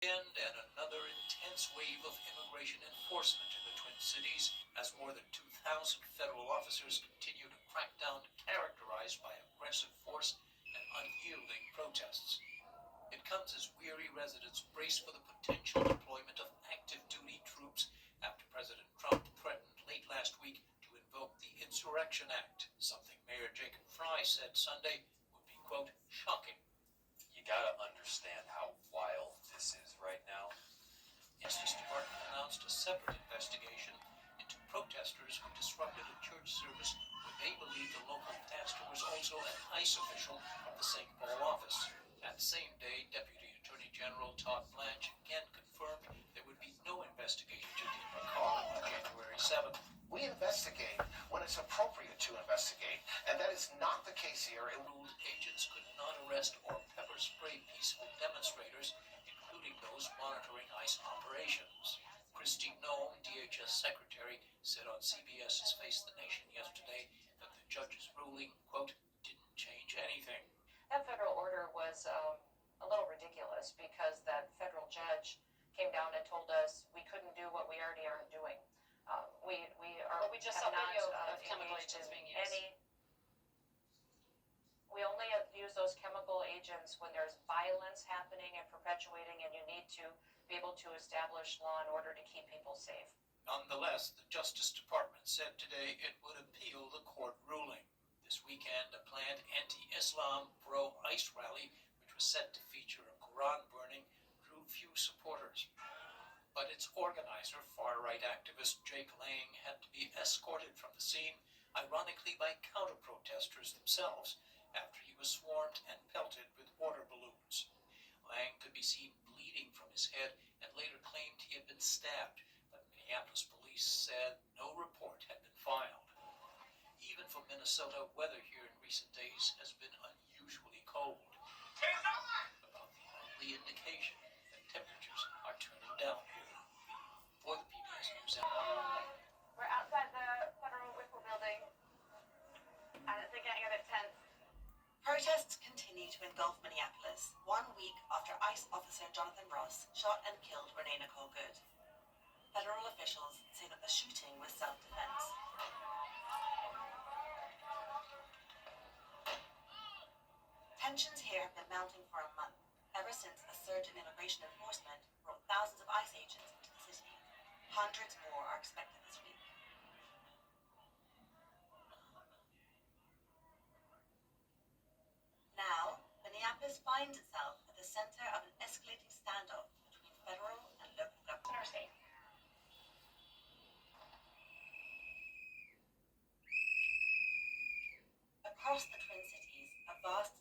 And another intense wave of immigration enforcement in the Twin Cities as more than 2,000 federal officers continue to crack down characterized by aggressive force and unyielding protests. It comes as weary residents brace for the potential deployment of active duty troops after President Trump threatened late last week to invoke the Insurrection Act, something Mayor Jacob Frey said Sunday would be, quote, shocking. You gotta understand how wild this is right now. The Justice Department announced a separate investigation into protesters who disrupted a church service where they believed the local pastor was also an ICE official from the St. Paul office. That same day, Deputy Attorney General Todd Blanche again confirmed there would be no investigation to Deepa Kaur on January 7th. We investigate when it's appropriate to investigate, and that is not the case here. Ruled agents could not arrest or pepper spray peaceful demonstrators, including those monitoring ICE operations. Kristi Noem, DHS Secretary, said on CBS's Face the Nation yesterday that the judge's ruling, quote, didn't change anything. That federal order was a little ridiculous because that federal judge came down and told us we couldn't do what we already aren't doing. We just saw video of chemical agents being used. We only use those chemical agents when there's violence happening and perpetuating, and you need to be able to establish law and order to keep people safe. Nonetheless, the Justice Department said today it would appeal the court ruling. This weekend, a planned anti-Islam pro-ICE rally, which was set to feature a Quran burning, drew few supporters. But its organizer, far-right activist Jake Lang, had to be escorted from the scene, ironically by counter-protesters themselves, after he was swarmed and pelted with water balloons. Lang could be seen bleeding from his head and later claimed he had been stabbed, but Minneapolis police said no report had been filed. Even for Minnesota, weather here in recent days has been unusually cold. About the only indication that temperatures are turning down here. For the PBS News Network. We're outside the Federal Whipple building, and they're getting a bit tense. Protests continue to engulf Minneapolis 1 week after ICE officer Jonathan Ross shot and killed Renee Nicole Good. Federal officials say that the shooting was self-defense. Tensions here have been mounting for a month, ever since a surge in immigration enforcement brought thousands of ICE agents into the city. Hundreds more are expected this week. Now, Minneapolis finds itself at the center of an escalating standoff between federal and local government. Across the Twin Cities, a vast